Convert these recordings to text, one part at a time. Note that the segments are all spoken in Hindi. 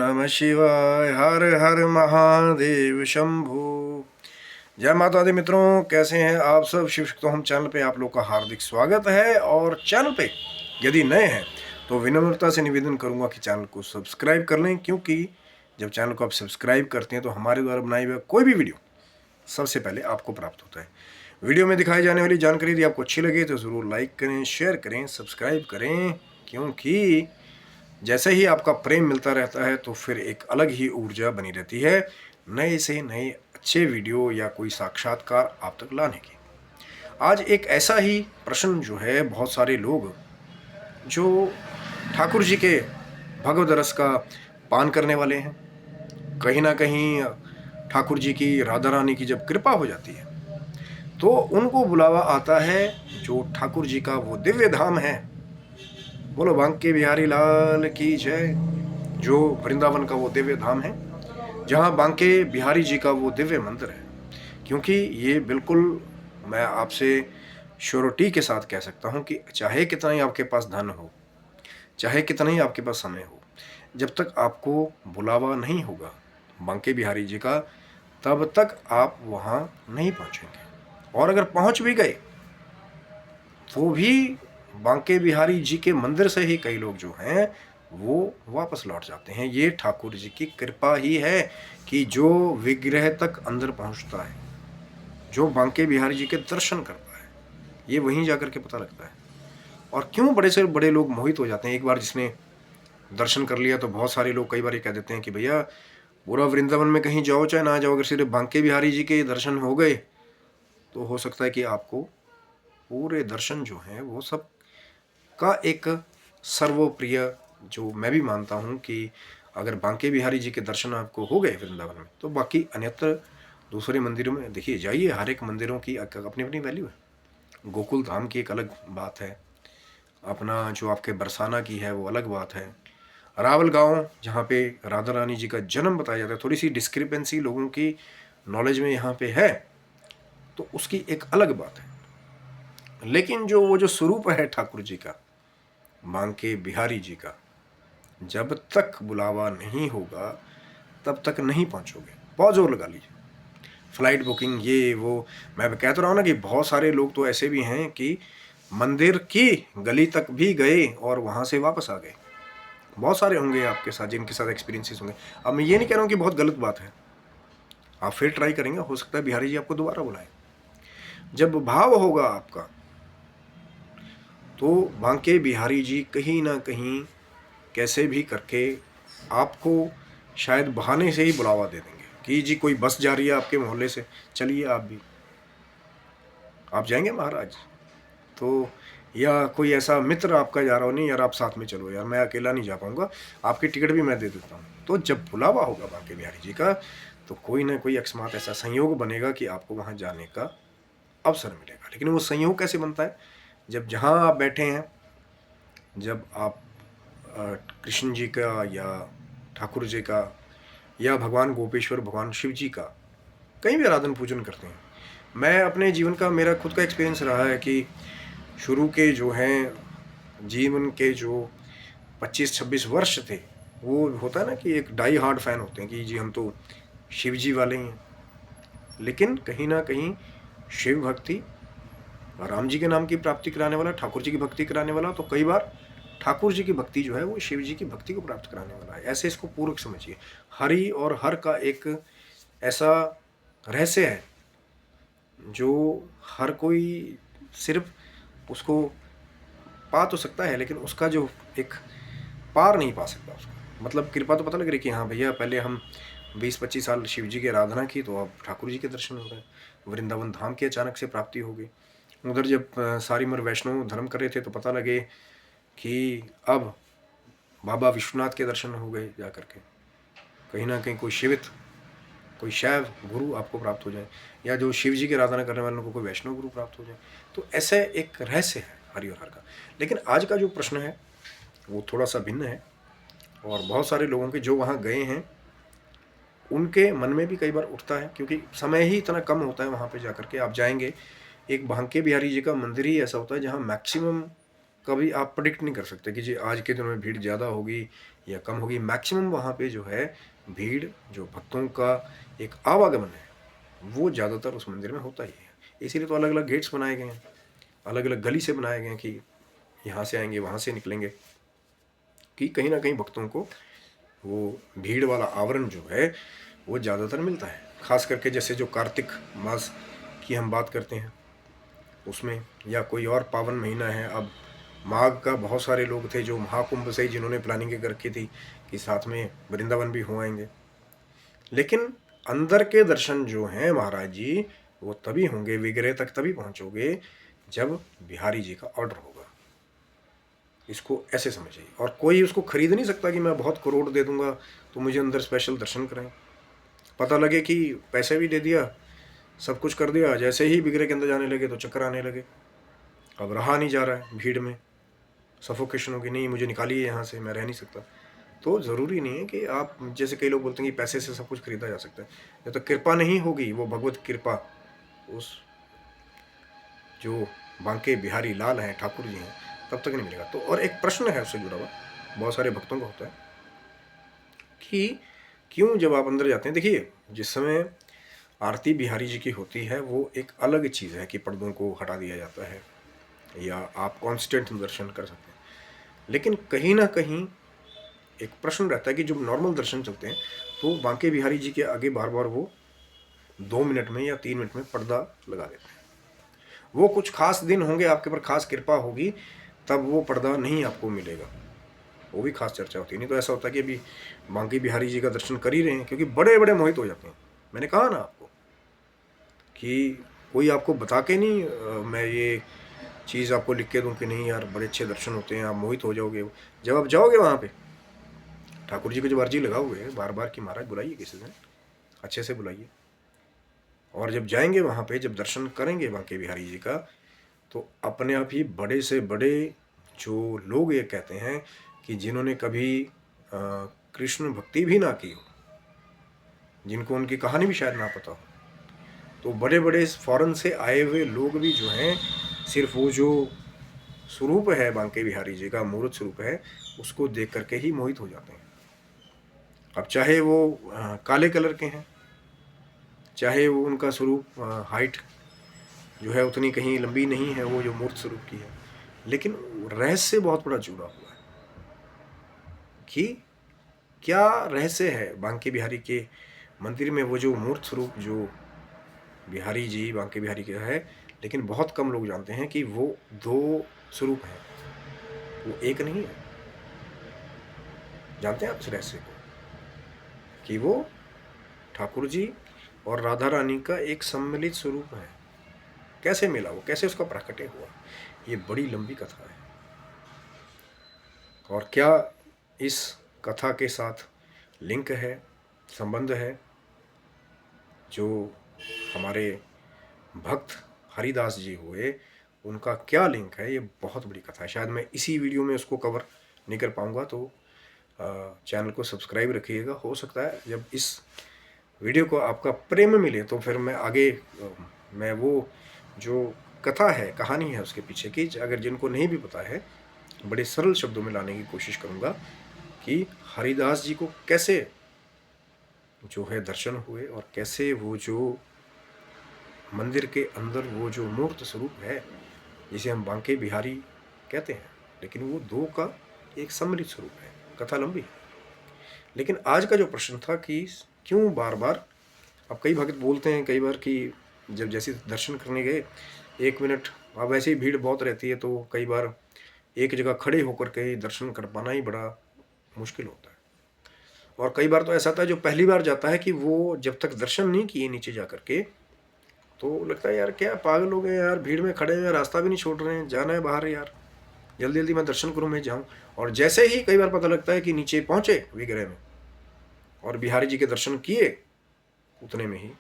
नमः शिवाय। हर हर महादेव शंभु। जय माता दी मित्रों, कैसे हैं आप सब। शिव शक्तो हम चैनल पे आप लोग का हार्दिक स्वागत है। और चैनल पे यदि नए हैं तो विनम्रता से निवेदन करूंगा कि चैनल को सब्सक्राइब कर लें, क्योंकि जब चैनल को आप सब्सक्राइब करते हैं तो हमारे द्वारा बनाई हुई कोई भी वीडियो सबसे पहले आपको प्राप्त होता है। वीडियो में दिखाई जाने वाली जानकारी यदि आपको अच्छी लगे तो ज़रूर लाइक करें, शेयर करें, सब्सक्राइब करें, क्योंकि जैसे ही आपका प्रेम मिलता रहता है तो फिर एक अलग ही ऊर्जा बनी रहती है नए से नए अच्छे वीडियो या कोई साक्षात्कार आप तक लाने की। आज एक ऐसा ही प्रश्न जो है, बहुत सारे लोग जो ठाकुर जी के भगवद रस का पान करने वाले हैं, कहीं ना कहीं ठाकुर जी की, राधा रानी की जब कृपा हो जाती है तो उनको बुलावा आता है जो ठाकुर जी का वो दिव्य धाम है। बोलो बांके बिहारी लाल की जय। जो वृंदावन का वो दिव्य धाम है, जहाँ बांके बिहारी जी का वो दिव्य मंदिर है। क्योंकि ये बिल्कुल मैं आपसे श्योरिटी के साथ कह सकता हूँ कि चाहे कितना ही आपके पास धन हो, चाहे कितना ही आपके पास समय हो, जब तक आपको बुलावा नहीं होगा बांके बिहारी जी का, तब तक आप वहाँ नहीं पहुँचेंगे। और अगर पहुँच भी गए तो भी बांके बिहारी जी के मंदिर से ही कई लोग जो हैं वो वापस लौट जाते हैं। ये ठाकुर जी की कृपा ही है कि जो विग्रह तक अंदर पहुंचता है, जो बांके बिहारी जी के दर्शन करता है, ये वहीं जाकर के पता लगता है। और क्यों बड़े से बड़े लोग मोहित हो जाते हैं। एक बार जिसने दर्शन कर लिया तो बहुत सारे लोग कई बार ये कह देते हैं कि भैया पूरा वृंदावन में कहीं जाओ चाहे ना जाओ, अगर सिर्फ बांके बिहारी जी के दर्शन हो गए तो हो सकता है कि आपको पूरे दर्शन जो हैं वो सब का एक सर्वप्रिय, जो मैं भी मानता हूँ कि अगर बांके बिहारी जी के दर्शन आपको हो गए वृंदावन में तो बाकी अन्यत्र दूसरे मंदिरों में देखिए जाइए, हर एक मंदिरों की अपनी अपनी वैल्यू है। गोकुल धाम की एक अलग बात है, अपना जो आपके बरसाना की है वो अलग बात है। रावल गांव जहाँ पे राधा रानी जी का जन्म बताया जाता है, थोड़ी सी डिस्क्रिपेंसी लोगों की नॉलेज में यहाँ पे है, तो उसकी एक अलग बात है। लेकिन जो वो जो स्वरूप है ठाकुर जी का, बांके बिहारी जी का, जब तक बुलावा नहीं होगा तब तक नहीं पहुंचोगे। बहुत जोर लगा लीजिए, फ्लाइट बुकिंग ये वो। मैं कह तो रहा हूँ ना कि बहुत सारे लोग तो ऐसे भी हैं कि मंदिर की गली तक भी गए और वहाँ से वापस आ गए। बहुत सारे होंगे आपके साथ जिनके साथ एक्सपीरियंसेस होंगे। अब मैं ये नहीं कह रहा हूँ कि बहुत गलत बात है, आप फिर ट्राई करेंगे, हो सकता है बिहारी जी आपको दोबारा बुलाए। जब भाव होगा आपका तो बांके बिहारी जी कहीं ना कहीं कैसे भी करके आपको शायद बहाने से ही बुलावा दे देंगे कि जी कोई बस जा रही है आपके मोहल्ले से, चलिए आप भी, आप जाएंगे महाराज। तो या कोई ऐसा मित्र आपका जा रहा हो, नहीं यार आप साथ में चलो, यार मैं अकेला नहीं जा पाऊंगा, आपकी टिकट भी मैं दे देता हूँ। तो जब बुलावा होगा बांके बिहारी जी का तो कोई ना कोई अकस्मात ऐसा संयोग बनेगा कि आपको वहाँ जाने का अवसर मिलेगा। लेकिन वो संयोग कैसे बनता है, जब जहाँ आप बैठे हैं, जब आप कृष्ण जी का या ठाकुर जी का या भगवान गोपेश्वर, भगवान शिव जी का कहीं भी आराधन पूजन करते हैं। मैं अपने जीवन का, मेरा खुद का एक्सपीरियंस रहा है कि शुरू के जो हैं जीवन के जो 25-26 वर्ष थे, वो होता है ना कि एक डाई हार्ड फैन होते हैं कि जी हम तो शिव जी वाले ही हैं। लेकिन कहीं ना कहीं शिव भक्ति, राम जी के नाम की प्राप्ति कराने वाला, ठाकुर जी की भक्ति कराने वाला, तो कई बार ठाकुर जी की भक्ति जो है वो शिव जी की भक्ति को प्राप्त कराने वाला है। ऐसे इसको पूर्वक समझिए। हरि और हर का एक ऐसा रहस्य है जो हर कोई सिर्फ उसको पा तो सकता है, लेकिन उसका जो एक पार नहीं पा सकता उसको। मतलब कृपा तो पता लग रही कि हाँ भैया पहले हम 20-25 साल शिव जी की आराधना की तो अब ठाकुर जी के दर्शन हो गए, वृंदावन धाम की अचानक से प्राप्ति हो गई। उधर जब सारी उम्र वैष्णव धर्म कर रहे थे तो पता लगे कि अब बाबा विश्वनाथ के दर्शन हो गए जा करके। कहीं ना कहीं कोई शिवित, कोई शैव गुरु आपको प्राप्त हो जाए, या जो शिव जी की आराधना करने वालों को कोई वैष्णव गुरु प्राप्त हो जाए। तो ऐसे एक रहस्य है हरि और हर का। लेकिन आज का जो प्रश्न है वो थोड़ा सा भिन्न है, और बहुत सारे लोगों के जो वहाँ गए हैं उनके मन में भी कई बार उठता है, क्योंकि समय ही इतना कम होता है वहाँ पे जाकर के। आप जाएंगे, एक बांके बिहारी जी का मंदिर ही ऐसा होता है जहाँ मैक्सिमम कभी आप प्रिडिक्ट नहीं कर सकते कि जी आज के दिनों में भीड़ ज़्यादा होगी या कम होगी। मैक्सिमम वहाँ पे जो है भीड़, जो भक्तों का एक आवागमन है, वो ज़्यादातर उस मंदिर में होता ही है। इसीलिए तो अलग अलग गेट्स बनाए गए हैं, अलग अलग गली से बनाए गए हैं कि यहाँ से आएंगे वहाँ से निकलेंगे, कि कहीं ना कहीं भक्तों को वो भीड़ वाला आवरण जो है वो ज़्यादातर मिलता है। खास करके जैसे जो कार्तिक मास की हम बात करते हैं उसमें, या कोई और पावन महीना है। अब माघ का बहुत सारे लोग थे जो महाकुंभ से ही जिन्होंने प्लानिंग कर रखी थी कि साथ में वृंदावन भी हो आएंगे। लेकिन अंदर के दर्शन जो हैं महाराज जी वो तभी होंगे, विग्रह तक तभी पहुंचोगे जब बिहारी जी का ऑर्डर होगा। इसको ऐसे समझिए। और कोई उसको खरीद नहीं सकता कि मैं बहुत करोड़ दे दूंगा तो मुझे अंदर स्पेशल दर्शन कराएं। पता लगे कि पैसे भी दे दिया, सब कुछ कर दिया, जैसे ही बिगड़े के अंदर जाने लगे तो चक्कर आने लगे, अब रहा नहीं जा रहा है, भीड़ में सफोकेशन होगी, नहीं मुझे निकालिए यहाँ से, मैं रह नहीं सकता। तो ज़रूरी नहीं है कि आप, जैसे कई लोग बोलते हैं कि पैसे से सब कुछ खरीदा जा सकता है। जब तक कृपा नहीं होगी, वो भगवत कृपा उस जो बांके बिहारी लाल हैं, ठाकुर जी हैं, तब तक नहीं मिलेगा। तो और एक प्रश्न है उससे जुड़ा हुआ, बहुत सारे भक्तों का होता है कि क्यों जब आप अंदर जाते हैं, देखिए जिस समय आरती बिहारी जी की होती है वो एक अलग चीज़ है कि पर्दों को हटा दिया जाता है या आप कांस्टेंट दर्शन कर सकते हैं। लेकिन कहीं ना कहीं एक प्रश्न रहता है कि जब नॉर्मल दर्शन चलते हैं तो बांके बिहारी जी के आगे बार बार वो 2 मिनट में या 3 मिनट में पर्दा लगा देते हैं। वो कुछ खास दिन होंगे, आपके पर खास कृपा होगी, तब वो पर्दा नहीं आपको मिलेगा, वो भी खास चर्चा होती है। नहीं तो ऐसा होता है कि अभी बांके बिहारी जी का दर्शन कर ही रहे हैं, क्योंकि बड़े बड़े मोहित हो जाते हैं। मैंने कहा ना आपको कि कोई आपको बता के नहीं मैं ये चीज़ आपको लिख के दूँ कि नहीं यार बड़े अच्छे दर्शन होते हैं, आप मोहित हो जाओगे। जब आप जाओगे वहाँ पे ठाकुर जी को जब अर्जी लगाओगे बार बार कि महाराज बुलाइए, किसी दिन अच्छे से बुलाइए, और जब जाएंगे वहाँ पे, जब दर्शन करेंगे बांके बिहारी जी का, तो अपने आप ही बड़े से बड़े जो लोग ये कहते हैं कि जिन्होंने कभी कृष्ण भक्ति भी ना की हो, जिनको उनकी कहानी भी शायद ना पता हो, तो बड़े बड़े फॉरेन से आए हुए लोग भी जो हैं सिर्फ वो जो स्वरूप है बांके बिहारी जी का, मूर्त स्वरूप है, उसको देख करके ही मोहित हो जाते हैं। अब चाहे वो काले कलर के हैं, चाहे वो उनका स्वरूप हाइट जो है उतनी कहीं लंबी नहीं है, वो जो मूर्त स्वरूप की है, लेकिन रहस्य बहुत बड़ा जुड़ा हुआ है कि क्या रहस्य है बांके बिहारी के मंदिर में। वो जो मूर्त स्वरूप जो बिहारी जी बांके बिहारी का है, लेकिन बहुत कम लोग जानते हैं कि वो 2 स्वरूप हैं, वो एक नहीं है। जानते हैं आप इस रहस्य को कि वो ठाकुर जी और राधा रानी का एक सम्मिलित स्वरूप है। कैसे मिला वो, कैसे उसका प्राकट्य हुआ, ये बड़ी लंबी कथा है। और क्या इस कथा के साथ लिंक है, संबंध है, जो हमारे भक्त हरिदास जी हुए उनका क्या लिंक है, ये बहुत बड़ी कथा है। शायद मैं इसी वीडियो में उसको कवर नहीं कर पाऊँगा, तो चैनल को सब्सक्राइब रखिएगा। हो सकता है जब इस वीडियो को आपका प्रेम मिले तो फिर मैं आगे मैं वो जो कथा है, कहानी है उसके पीछे की, अगर जिनको नहीं भी पता है, बड़े सरल शब्दों में लाने की कोशिश करूँगा कि हरिदास जी को कैसे जो है दर्शन हुए और कैसे वो जो मंदिर के अंदर वो जो मूर्त स्वरूप है जिसे हम बांके बिहारी कहते हैं, लेकिन वो 2 का एक सम्मिलित स्वरूप है। कथा लंबी है, लेकिन आज का जो प्रश्न था कि क्यों बार बार, अब कई भक्त बोलते हैं कई बार कि जब जैसे दर्शन करने गए 1 मिनट, अब वैसे ही भीड़ बहुत रहती है तो कई बार एक जगह खड़े होकर के दर्शन कर पाना ही बड़ा मुश्किल होता है। और कई बार तो ऐसा था जो पहली बार जाता है कि वो जब तक दर्शन नहीं किए नीचे जा करके, तो लगता है यार क्या पागल हो गए यार, भीड़ में खड़े हैं, रास्ता भी नहीं छोड़ रहे हैं, जाना है बाहर यार, जल्दी जल्दी मैं दर्शन करूँ, मैं जाऊँ। और जैसे ही कई बार पता लगता है कि नीचे पहुँचे विग्रह में और बिहारी जी के दर्शन किए, उतने में ही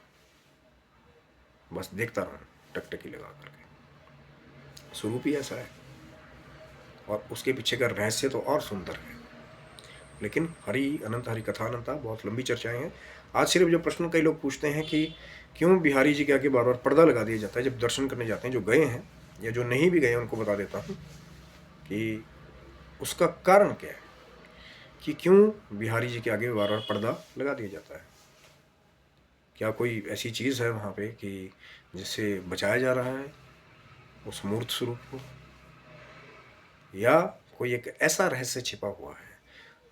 बस देखता रहूँ टकटकी लगा करके। स्वरूप ही ऐसा है और उसके पीछे का रहस्य तो और सुंदर है। लेकिन हरि अनंत, हरि कथा अनंता, बहुत लंबी चर्चाएं हैं। आज सिर्फ जो प्रश्न कई लोग पूछते हैं कि क्यों बिहारी जी के आगे बार बार पर्दा लगा दिया जाता है जब दर्शन करने जाते हैं, जो गए हैं या जो नहीं भी गए उनको बता देता हूँ कि उसका कारण क्या है, कि क्यों बिहारी जी के आगे बार बार पर्दा लगा दिया जाता है। क्या कोई ऐसी चीज़ है वहाँ पे कि जिससे बचाया जा रहा है उस मूर्त स्वरूप को, या कोई एक ऐसा रहस्य छिपा हुआ है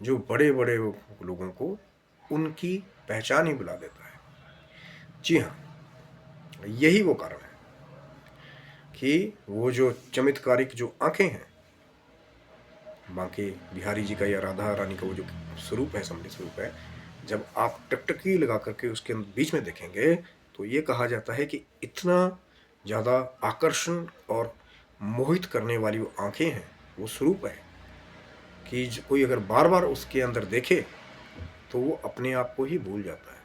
जो बड़े बड़े लोगों को उनकी पहचान ही बुला देता है। जी हाँ, यही वो कारण है कि वो जो चमत्कारिक जो आंखें हैं बांके बिहारी जी का या राधा रानी का वो जो स्वरूप है, सम्मिलित स्वरूप है, जब आप टकटकी लगा करके उसके बीच में देखेंगे तो ये कहा जाता है कि इतना ज़्यादा आकर्षण और मोहित करने वाली वो आंखें हैं, वो स्वरूप है कि कोई अगर बार बार उसके अंदर देखे तो वो अपने आप को ही भूल जाता है।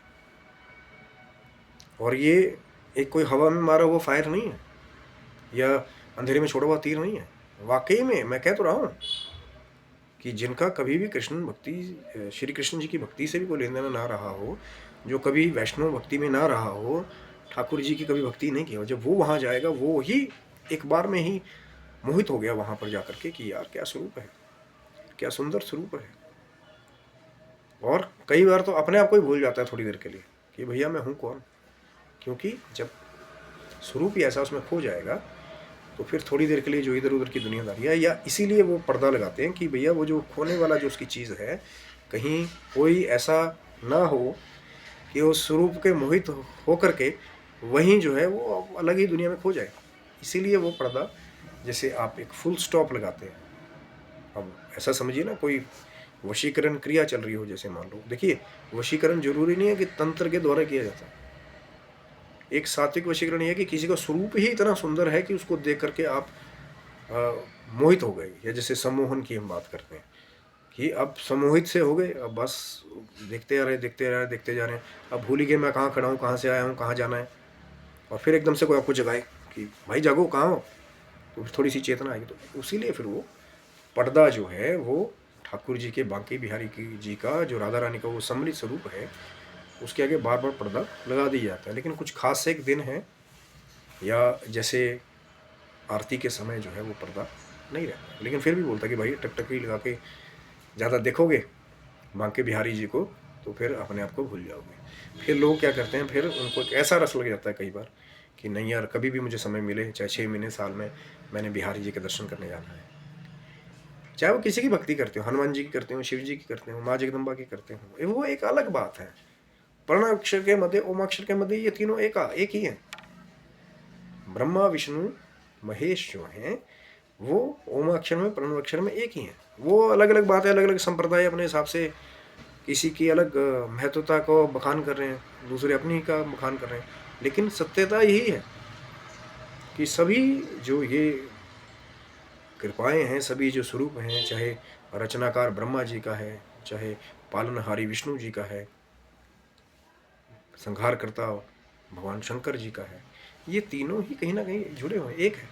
और ये एक कोई हवा में मारा हुआ फायर नहीं है या अंधेरे में छोड़ा हुआ तीर नहीं है। वाकई में मैं कह तो रहा हूँ कि जिनका कभी भी कृष्ण भक्ति, श्री कृष्ण जी की भक्ति से भी कोई लेन देन ना रहा हो, जो कभी वैष्णव भक्ति में ना रहा हो, ठाकुर जी की कभी भक्ति नहीं की हो, जब वो वहाँ जाएगा वो ही एक बार में ही मोहित हो गया वहाँ पर जाकर के कि यार क्या स्वरूप है, क्या सुंदर स्वरूप है। और कई बार तो अपने आप को ही भूल जाता है थोड़ी देर के लिए कि भैया मैं हूँ कौन, क्योंकि जब स्वरूप ही ऐसा उसमें खो जाएगा तो फिर थोड़ी देर के लिए जो इधर उधर की दुनियादारी है, या इसीलिए वो पर्दा लगाते हैं कि भैया वो जो खोने वाला जो उसकी चीज़ है कहीं कोई ऐसा ना हो कि वो स्वरूप के मोहित हो करके वहीं जो है वो अलग ही दुनिया में खो जाए। इसीलिए वो पर्दा, जैसे आप एक फुल स्टॉप लगाते हैं, अब ऐसा समझिए ना कोई वशीकरण क्रिया चल रही हो, जैसे मान लो, देखिए वशीकरण जरूरी नहीं है कि तंत्र के द्वारा किया जाता है। एक सात्विक वशीकरण यह कि किसी का स्वरूप ही इतना सुंदर है कि उसको देख करके आप मोहित हो गए, या जैसे सम्मोहन की हम बात करते हैं कि अब सम्मोहित से हो गए, अब बस देखते जा रहे देखते जा रहे देखते जा रहे हैं, अब भूल ही गए मैं कहाँ खड़ा हूँ, कहाँ से आया हूँ, कहाँ जाना है। और फिर एकदम से कोई आपको जगाए कि भाई जागो कहाँ हो, तो थोड़ी सी चेतना आएगी। तो उसीलिए फिर वो पर्दा जो है वो ठाकुर जी के, बांके बिहारी जी का जो राधा रानी का वो सम्मिलित स्वरूप है, उसके आगे बार बार पर्दा लगा दिया जाता है। लेकिन कुछ खास एक दिन है, या जैसे आरती के समय जो है वो पर्दा नहीं रहता, लेकिन फिर भी बोलता कि भाई टकटकी लगा के ज़्यादा देखोगे बांके बिहारी जी को तो फिर अपने आप को भूल जाओगे। फिर लोग क्या करते हैं, फिर उनको एक ऐसा रस लग जाता है कई बार कि नहीं यार कभी भी मुझे समय मिले, चाहे 6 महीने साल में, मैंने बिहारी जी के दर्शन करने जाना है। चाहे वो किसी की भक्ति करते हो, हनुमान जी की करते हो, शिव जी की करते हो, माँ जगदम्बा की करते हो, वो एक अलग बात है। प्रणवाक्षर के मध्य, ओमाक्षर के मध्य ये तीनों एक ही हैं। ब्रह्मा विष्णु महेश जो हैं वो ओमाक्षर में, प्रणवाक्षर में एक ही हैं। वो अलग अलग बात है, अलग अलग संप्रदाय अपने हिसाब से किसी की अलग महत्वता को बखान कर रहे हैं, दूसरे अपनी का बखान कर रहे हैं, लेकिन सत्यता यही है कि सभी जो ये कृपाएं हैं, सभी जो स्वरूप हैं, चाहे रचनाकार ब्रह्मा जी का है, चाहे पालनहारी विष्णु जी का है, संहारकर्ता भगवान शंकर जी का है, ये तीनों ही कहीं ना कहीं जुड़े हुए एक है।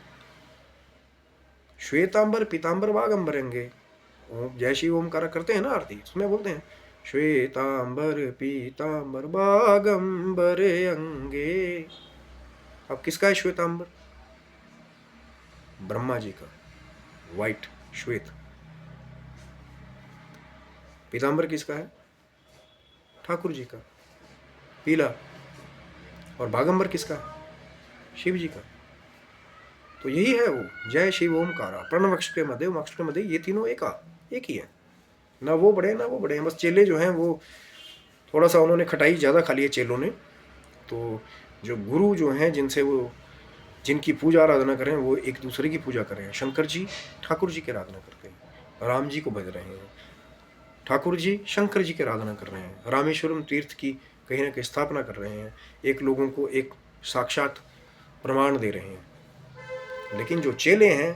श्वेतांबर पीतांबर वागंबर अंगे, ओम जय श्री ओमकार करते हैं ना आरती, उसमें बोलते हैं श्वेतांबर पीतांबर वागंबर अंगे। अब किसका है श्वेतांबर? ब्रह्मा जी का, वाइट श्वेत। पीतांबर किसका है? ठाकुर जी का, पीला। और बागंबर किसका है? शिव जी का। तो यही है वो जय शिव ओमकारा, प्रणवक्ष के मध्य मोक्ष के मध्य, ये तीनों एक ही है। ना वो बड़े ना वो बड़े, बस चेले जो हैं वो थोड़ा सा उन्होंने खटाई ज़्यादा खा ली है चेलों ने। तो जो गुरु जो हैं जिनसे वो, जिनकी पूजा आराधना कर रहे हैं, वो एक दूसरे की पूजा कर रहे हैं। शंकर जी ठाकुर जी की आराधना करते हैं, राम जी को भज रहे हैं, ठाकुर जी शंकर जी की आराधना कर रहे हैं, रामेश्वरम तीर्थ की कहीं ना कहीं स्थापना कर रहे हैं, एक लोगों को एक साक्षात प्रमाण दे रहे हैं। लेकिन जो चेले हैं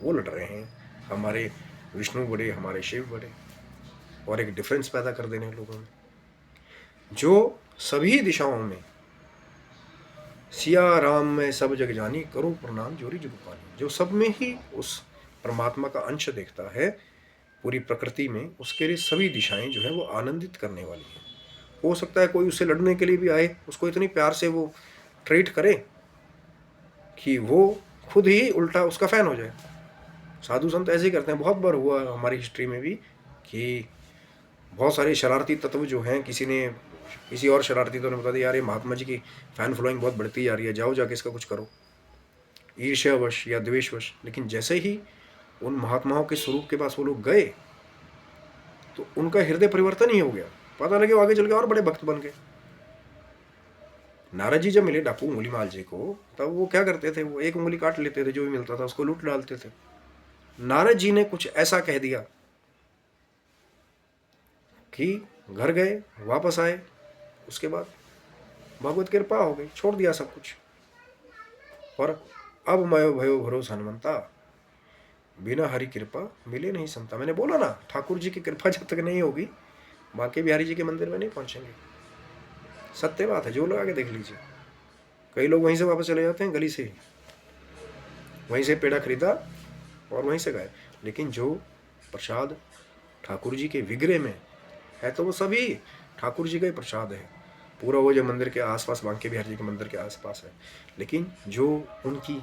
वो लड़ रहे हैं, हमारे विष्णु बड़े, हमारे शिव बड़े, और एक डिफरेंस पैदा कर देने लोगों में। जो सभी दिशाओं में सिया राम में सब जग जानी, करो प्रणाम जोरी जुग पानी, जो सब में ही उस परमात्मा का अंश देखता है पूरी प्रकृति में, उसके लिए सभी दिशाएं जो है वो आनंदित करने वाली हैं। हो सकता है कोई उससे लड़ने के लिए भी आए, उसको इतनी प्यार से वो ट्रीट करे कि वो खुद ही उल्टा उसका फैन हो जाए। साधु संत ऐसे ही करते हैं। बहुत बार हुआ हमारी हिस्ट्री में भी कि बहुत सारे शरारती तत्व जो हैं, किसी और शरारती तत्व ने बता दिया यार ये महात्मा जी की फैन फॉलोइंग बहुत बढ़ती जा रही है, जाओ जाके इसका कुछ करो, ईर्ष्यावश या द्वेषवश। लेकिन जैसे ही उन महात्माओं के स्वरूप के पास वो लोग गए तो उनका हृदय परिवर्तन ही हो गया। पता लगे वो आगे चल के और बड़े भक्त बन गए। नारद जी जब मिले डाकू अंगुलीमाल जी को, तब वो क्या करते थे, वो एक उंगली काट लेते थे, जो भी मिलता था उसको लूट डालते थे। नारद जी ने कुछ ऐसा कह दिया कि घर गए, वापस आए, उसके बाद भगवत कृपा हो गई, छोड़ दिया सब कुछ। और अब मयो भयो भरोसा हनुमंता, बिना हरि कृपा मिले नहीं संता। मैंने बोला ना, ठाकुर जी की कृपा जब तक नहीं होगी बांके बिहारी जी के मंदिर में नहीं पहुंचेंगे। सत्य बात है, जो लगा के देख लीजिए। कई लोग वहीं से वापस चले जाते हैं, गली से ही, वहीं से पेड़ा खरीदा और वहीं से गए। लेकिन जो प्रसाद ठाकुर जी के विग्रह में है तो वो सभी ठाकुर जी का ही प्रसाद है। पूरा वो जो मंदिर के आसपास, बांके बिहारी जी के मंदिर के आसपास है। लेकिन जो उनकी,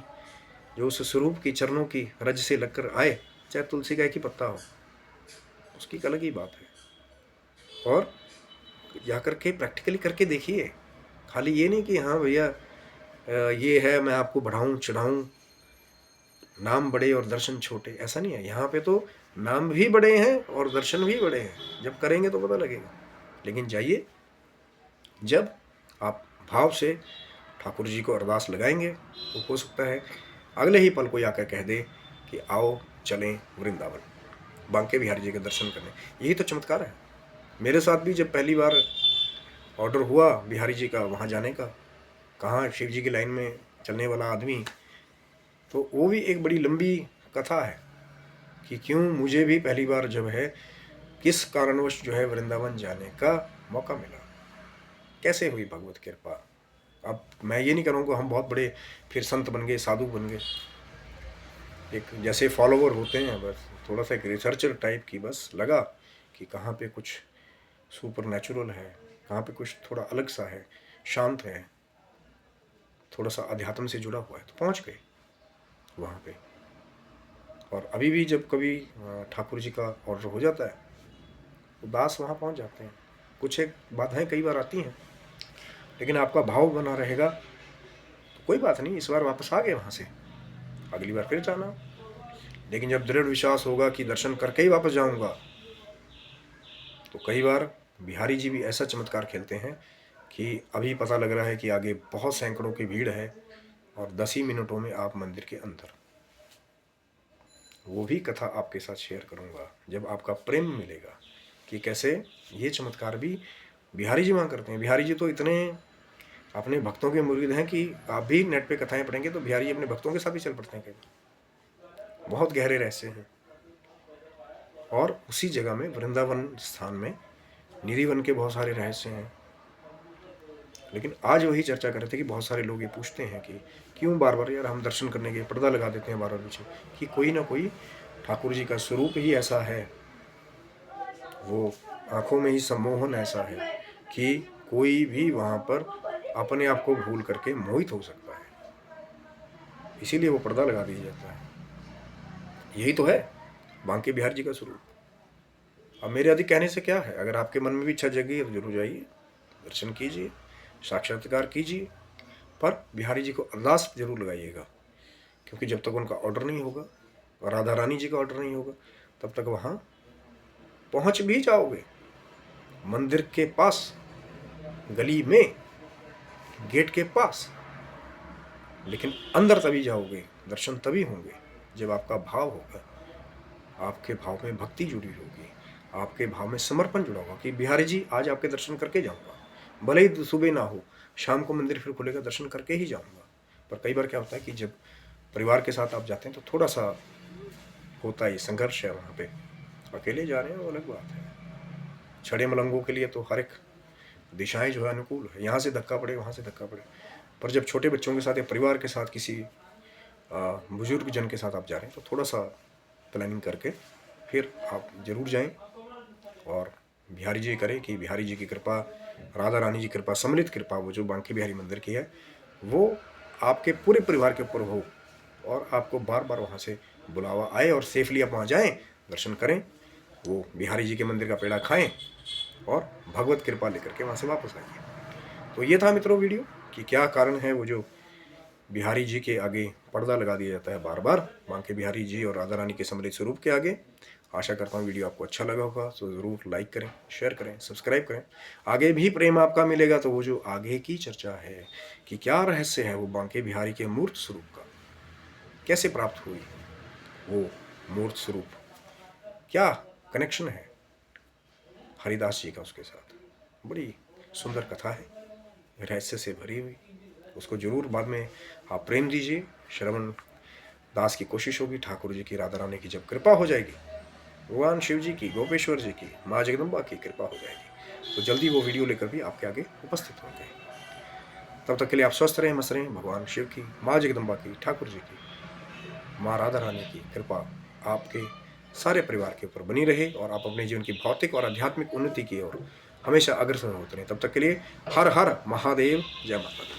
जो उस स्वरूप की चरणों की रज से लगकर आए, चाहे तुलसी का एक ही पत्ता हो, उसकी अलग ही बात है। और जाकर के प्रैक्टिकली करके देखिए। खाली ये नहीं कि हाँ भैया ये है, मैं आपको बढ़ाऊं चढ़ाऊं, नाम बड़े और दर्शन छोटे, ऐसा नहीं है। यहाँ पे तो नाम भी बड़े हैं और दर्शन भी बड़े हैं, जब करेंगे तो पता लगेगा। लेकिन जाइए, जब आप भाव से ठाकुर जी को अरदास लगाएंगे तो हो सकता है अगले ही पल कोई आकर कह दे कि आओ चलें वृंदावन, बांके बिहारी जी के दर्शन करने। यही तो चमत्कार है। मेरे साथ भी जब पहली बार ऑर्डर हुआ बिहारी जी का वहाँ जाने का, कहाँ शिव जी की लाइन में चलने वाला आदमी, तो वो भी एक बड़ी लंबी कथा है कि क्यों मुझे भी पहली बार जब है, किस कारणवश जो है वृंदावन जाने का मौका मिला, कैसे हुई भगवत कृपा। अब मैं ये नहीं करूँगा हम बहुत बड़े फिर संत बन गए, साधु बन गए, एक जैसे फॉलोवर होते हैं, बस थोड़ा सा एक रिसर्चर टाइप की बस लगा कि कहाँ पे कुछ सुपर नेचुरल है, कहाँ पे कुछ थोड़ा अलग सा है, शांत है, थोड़ा सा अध्यात्म से जुड़ा हुआ है, तो पहुँच गए वहाँ पे। और अभी भी जब कभी ठाकुर जी का ऑर्डर हो जाता है तो दास वहाँ पहुँच जाते हैं। कुछ एक बाधाएं कई बार आती हैं, लेकिन आपका भाव बना रहेगा तो कोई बात नहीं, इस बार वापस आ गए वहाँ से, अगली बार फिर जाना। लेकिन जब दृढ़ विश्वास होगा कि दर्शन करके ही वापस जाऊँगा, तो कई बार बिहारी जी भी ऐसा चमत्कार खेलते हैं कि अभी पता लग रहा है कि आगे बहुत सैकड़ों की भीड़ है और 10 ही मिनटों में आप मंदिर के अंदर। वो भी कथा आपके साथ शेयर करूँगा जब आपका प्रेम मिलेगा कि कैसे ये चमत्कार भी बिहारी जी वहाँ करते हैं। बिहारी जी तो इतने अपने भक्तों के मुरीद हैं कि आप भी नेट पे कथाएं पढ़ेंगे तो बिहारी जी अपने भक्तों के साथ ही चल पड़ते हैं कई बार। बहुत गहरे रहस्य हैं। और उसी जगह में वृंदावन स्थान में निधिवन के बहुत सारे रहस्य हैं। लेकिन आज वही चर्चा कर रहे थे कि बहुत सारे लोग ये पूछते हैं कि क्यों बार बार यार हम दर्शन करने के पर्दा लगा देते हैं 12 बजे, कि कोई ना कोई ठाकुर जी का स्वरूप ही ऐसा है, वो आंखों में ही सम्मोहन ऐसा है कि कोई भी वहाँ पर अपने आप को भूल करके मोहित हो सकता है, इसीलिए वो पर्दा लगा दिया जाता है। यही तो है बांके बिहारी जी का स्वरूप। अब मेरे अधिक कहने से क्या है, अगर आपके मन में भी इच्छा जगी है तो जरूर जाइए, दर्शन कीजिए, साक्षात्कार कीजिए, पर बिहारी जी को अरदास जरूर लगाइएगा, क्योंकि जब तक उनका ऑर्डर नहीं होगा और राधा रानी जी का ऑर्डर नहीं होगा तब तक वहाँ पहुँच भी जाओगे मंदिर के पास, गली में, गेट के पास, लेकिन अंदर तभी जाओगे, दर्शन तभी होंगे जब आपका भाव होगा, आपके भाव में भक्ति जुड़ी होगी, आपके भाव में समर्पण जुड़ा होगा कि बिहारी जी आज आपके दर्शन करके जाऊंगा, भले ही सुबह ना हो, शाम को मंदिर फिर खुलेगा, दर्शन करके ही जाऊंगा। पर कई बार क्या होता है कि जब परिवार के साथ आप जाते हैं तो थोड़ा सा होता है संघर्ष है वहाँ पे। अकेले जा रहे हैं वो अलग बात है, छड़े मलंगों के लिए तो हर एक दिशाएं जो है अनुकूल है, यहाँ से धक्का पड़े वहाँ से धक्का पड़े। पर जब छोटे बच्चों के साथ या परिवार के साथ किसी बुजुर्ग जन के साथ आप जा रहे हैं तो थोड़ा सा प्लानिंग करके फिर आप जरूर जाएं और बिहारी जी करें कि बिहारी जी की कृपा, राधा रानी जी की कृपा, सम्मिलित कृपा, वो जो बांके बिहारी मंदिर की है, वो आपके पूरे परिवार के ऊपर हो और आपको बार बार वहाँ से बुलावा आए और सेफली आप वहाँ जाएं, दर्शन करें, वो बिहारी जी के मंदिर का पेड़ा खाएं और भगवत कृपा लेकर के वहाँ से वापस आइए। तो ये था मित्रों वीडियो कि क्या कारण है वो जो बिहारी जी के आगे पर्दा लगा दिया जाता है बार बार, बांके बिहारी जी और राधा रानी के समृद्ध स्वरूप के आगे। आशा करता हूँ वीडियो आपको अच्छा लगा होगा, तो ज़रूर लाइक करें, शेयर करें, सब्सक्राइब करें। आगे भी प्रेम आपका मिलेगा। तो वो जो आगे की चर्चा है कि क्या रहस्य है वो बांके बिहारी के मूर्त स्वरूप का, कैसे प्राप्त हुई वो मूर्त स्वरूप, क्या कनेक्शन है हरिदास जी का उसके साथ, बड़ी सुंदर कथा है, रहस्य से भरी हुई। उसको जरूर बाद में आप प्रेम दीजिए, श्रवण दास की कोशिश होगी। ठाकुर जी की, राधा रानी की जब कृपा हो जाएगी, भगवान शिव जी की, गोपेश्वर जी की, माँ जगदम्बा की कृपा हो जाएगी, तो जल्दी वो वीडियो लेकर भी आपके आगे उपस्थित होंगे। तब तक के लिए आप स्वस्थ रहें, मस्त रहें। भगवान शिव की, माँ जगदम्बा की, ठाकुर जी की, माँ राधा रानी की कृपा आपके सारे परिवार के ऊपर बनी रहे और आप अपने जीवन की भौतिक और आध्यात्मिक उन्नति की ओर हमेशा अग्रसर होते रहें। तब तक के लिए हर हर महादेव, जय माता दी।